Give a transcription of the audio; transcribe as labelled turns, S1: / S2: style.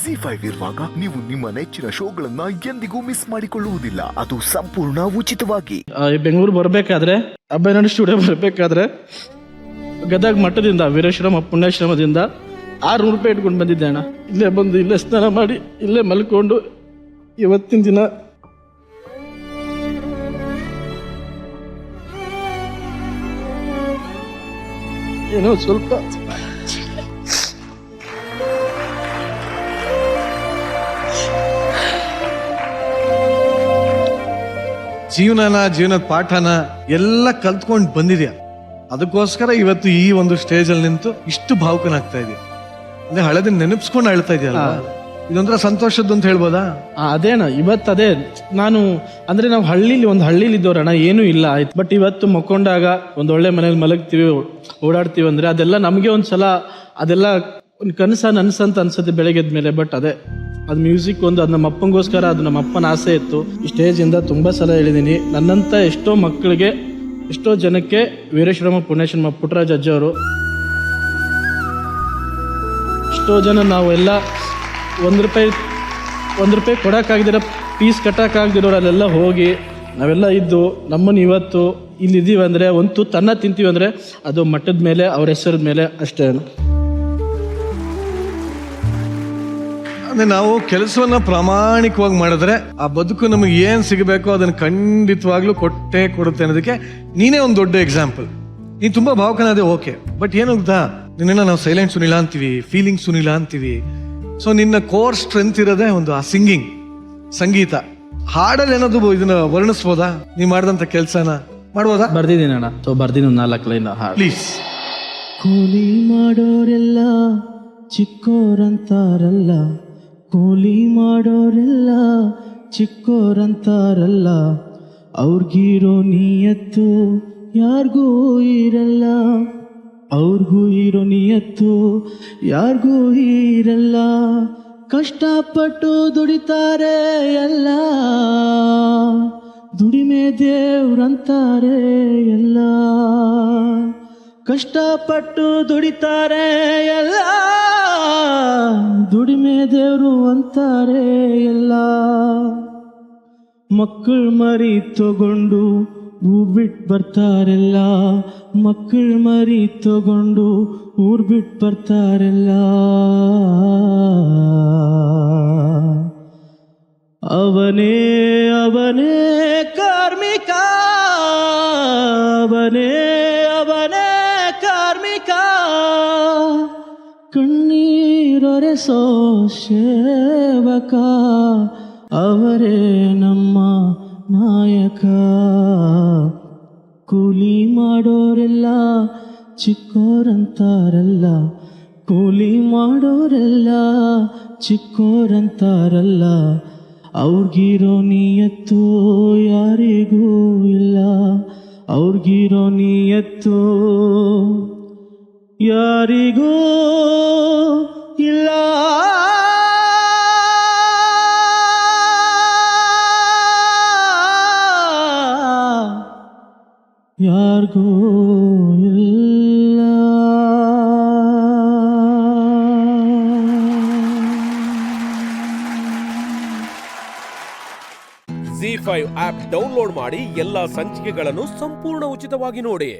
S1: ZEE5 ಇರುವಾಗ ನೀವು ನಿಮ್ಮ ನೆಚ್ಚಿನ ಶೋಗಳನ್ನ ಎಂದಿಗೂ ಮಿಸ್ ಮಾಡಿಕೊಳ್ಳುವುದಿಲ್ಲ. ಅದು ಸಂಪೂರ್ಣ ಉಚಿತವಾಗಿ.
S2: ಬೆಂಗಳೂರು ಬರಬೇಕಾದ್ರೆ ಅಬ್ಬಯ್ಯನಹಳ್ಳಿ ಸ್ಟುಡಿಯೋ ಬರಬೇಕಾದ್ರೆ ಗದಗ ಮಠದಿಂದ ವೀರೇಶ್ವರಮ್ಮ ಪುಣ್ಯಾಶ್ರಮದಿಂದ 600 ರೂಪಾಯಿ ಇಟ್ಕೊಂಡು ಬಂದಿದ್ದೆ ಅಣ್ಣ. ಇಲ್ಲೇ ಬಂದು ಇಲ್ಲೇ ಸ್ನಾನ ಮಾಡಿ ಇಲ್ಲೇ ಮಲ್ಕೊಂಡು ಇವತ್ತಿನ ದಿನ ಏನೋ ಸ್ವಲ್ಪ
S3: ಜೀವನದ ಪಾಠನ ಎಲ್ಲ ಕಲ್ತ್ಕೊಂಡು ಬಂದಿದ್ಯಾ. ಅದಕ್ಕೋಸ್ಕರ ಇವತ್ತು ಈ ಒಂದು ಸ್ಟೇಜ್ ಅಲ್ಲಿ ನಿಂತು ಇಷ್ಟು ಭಾವುಕನಾಗ್ತಾ ಇದೆಯಾ. ಅಂದ್ರೆ ಹಳೆದನ್ನ ನೆನಪಿಸ್ಕೊಂಡು ಅಳ್ತಾ ಇದೆಯಲ್ಲ, ಇದೊಂಥರ ಸಂತೋಷದ್ದು ಅಂತ ಹೇಳ್ಬೋದಾ?
S2: ಅದೇನ ಇವತ್ತು ಅದೇ ನಾನು ಅಂದ್ರೆ ನಾವು ಒಂದು ಹಳ್ಳಿಲಿ ಇದ್ದವ್ರಣ್ಣ, ಏನೂ ಇಲ್ಲ ಆಯ್ತು. ಬಟ್ ಇವತ್ತು ಮಕ್ಕೊಂಡಾಗ ಒಂದು ಒಳ್ಳೆ ಮನೇಲಿ ಮಲಗ್ತೀವಿ, ಓಡಾಡ್ತೀವಿ ಅಂದ್ರೆ ಅದೆಲ್ಲ ನಮಗೆ ಒಂದ್ಸಲ ಅದೆಲ್ಲ ಒಂದು ನನ್ಸಂತ ಅನ್ಸುತ್ತೆ ಬೆಳಗ್ಗೆ ಮೇಲೆ. ಬಟ್ ಅದೇ ಅದು ಮ್ಯೂಸಿಕ್ ಒಂದು ಅದು ನಮ್ಮ ಅಪ್ಪಂಗೋಸ್ಕರ, ಅದು ನಮ್ಮ ಅಪ್ಪನ ಆಸೆ ಇತ್ತು. ಈ ಸ್ಟೇಜಿಂದ ತುಂಬ ಸಲ ಹೇಳಿದ್ದೀನಿ. ನನ್ನಂಥ ಎಷ್ಟೋ ಮಕ್ಕಳಿಗೆ, ಎಷ್ಟೋ ಜನಕ್ಕೆ ವೀರೇಶ್ವರಮ್ಮ ಪುಣ್ಯಾಶ್ರಮ ಪುಟ್ಟರಾಜ ಅಜ್ಜವರು, ಎಷ್ಟೋ ಜನ ನಾವೆಲ್ಲ ಒಂದು ರೂಪಾಯಿ ಕೊಡೋಕ್ಕಾಗದಿರೋ, ಪೀಸ್ ಕಟ್ಟೋಕ್ಕಾಗದಿರೋರು ಅಲ್ಲೆಲ್ಲ ಹೋಗಿ ನಾವೆಲ್ಲ ಇದ್ದು ನಮ್ಮನ್ನು ಇವತ್ತು ಇಲ್ಲಿದ್ದೀವಿ ಅಂದರೆ, ಒಂದು ತುತ್ತು ಅನ್ನ ತಿಂತೀವಿ ಅಂದರೆ ಅದು ಮಟ್ಟದ ಮೇಲೆ, ಅವ್ರ ಹೆಸರದ ಮೇಲೆ ಅಷ್ಟೇ.
S3: ಅಂದ್ರೆ ನಾವು ಕೆಲಸವನ್ನ ಪ್ರಾಮಾಣಿಕವಾಗಿ ಮಾಡಿದ್ರೆ ಆ ಬದುಕು ನಮಗೆ ಏನ್ ಸಿಗಬೇಕೋ ಅದನ್ನ ಖಂಡಿತವಾಗ್ಲೂ ಕೊಡುತ್ತೆ ಅನ್ನೋದಕ್ಕೆ ನೀನೇ ಒಂದು ದೊಡ್ಡ ಎಕ್ಸಾಂಪಲ್. ನೀನ್ ತುಂಬಾ ಭಾವುಕನಾದೆ, ಓಕೆ, ಬಟ್ ಏನು ಗೊತ್ತಾ, ನಿನ್ನ ನಾವು ಸೈಲೆಂಟ್ ಸುನಿಲ್ಲ ಅಂತೀವಿ, ಫೀಲಿಂಗ್ ಸುನಿಲ್ಲ ಅಂತೀವಿ. ಸೊ ನಿನ್ನ ಕೋರ್ ಸ್ಟ್ರೆಂತ್ ಇರೋದೇ ಒಂದು ಆ ಸಿಂಗಿಂಗ್, ಸಂಗೀತ. ಹಾಡಲ್ಲಿ ಏನಾದ್ರು ಇದನ್ನ ವರ್ಣಿಸ್ಬೋದಾ? ನೀವ್ ಮಾಡಿದಂತ ಕೆಲ್ಸನ ಮಾಡ್ಬೋದಾ?
S2: ಬರ್ದಿದ್ದೀನಿ ಅಣ್ಣ, ಬರ್ದಿನಿ ಒಂದು 4 ಲೈನ್ ಹಾಡು.
S3: ಪ್ಲೀಸ್.
S2: ಕೂಲಿ ಮಾಡೋರೆಲ್ಲ ಚಿಕ್ಕೋರಂತಾರಲ್ಲ, ಕೂಲಿ ಮಾಡೋರೆಲ್ಲ ಚಿಕ್ಕೋರಂತಾರಲ್ಲ, ಅವ್ರಿಗಿರೋ ನಿಯತ್ತು ಯಾರಿಗೂ ಇರಲ್ಲ, ಅವ್ರಿಗೂ ಇರೋ ನಿಯತ್ತು ಯಾರಿಗೂ ಇರಲ್ಲ. ಕಷ್ಟಪಟ್ಟು ದುಡಿತಾರೆ ಎಲ್ಲ, ದುಡಿಮೆ ದೇವ್ರಂತಾರೆ ಎಲ್ಲ. ಕಷ್ಟಪಟ್ಟು ದುಡಿತಾರೆ ಎಲ್ಲ, ದುಡಿಮೆ ದೇವರು ಅಂತಾರೆ ಎಲ್ಲ. ಮಕ್ಕಳು ಮರಿ ತಗೊಂಡು ಊರ್ ಬಿಟ್ಟು ಬರ್ತಾರೆಲ್ಲ, ಮಕ್ಕಳು ಮರಿ ತಗೊಂಡು ಊರ್ ಬಿಟ್ಟು ಬರ್ತಾರೆಲ್ಲ. ಅವನೇ ಅವನೇ ಕಾರ್ಮಿಕ, ಅವನೇ ಅವನೇ ಕಾರ್ಮಿಕ, ಕಣ್ಣೀರೊರೆಸೋ ಸೇವಕ, ಅವರೇ ನಮ್ಮ ನಾಯಕ. ಕೂಲಿ ಮಾಡೋರೆಲ್ಲ ಚಿಕ್ಕೋರಂತಾರಲ್ಲ, ಕೂಲಿ ಮಾಡೋರೆಲ್ಲ ಚಿಕ್ಕೋರಂತಾರಲ್ಲ, ಅವ್ರಿಗಿರೋ ನಿಯತ್ತು ಯಾರಿಗೂ ಇಲ್ಲ, ಅವ್ರಿಗಿರೋ ನಿಯತ್ತು ಯಾರಿಗೂ ಇಲ್ಲ. ಯಾರಿಗೂ ಇಲ್ಲ.
S4: ZEE5 ಆಪ್ ಡೌನ್ಲೋಡ್ ಮಾಡಿ ಎಲ್ಲಾ ಸಂಚಿಕೆಗಳನ್ನು ಸಂಪೂರ್ಣ ಉಚಿತವಾಗಿ ನೋಡಿ.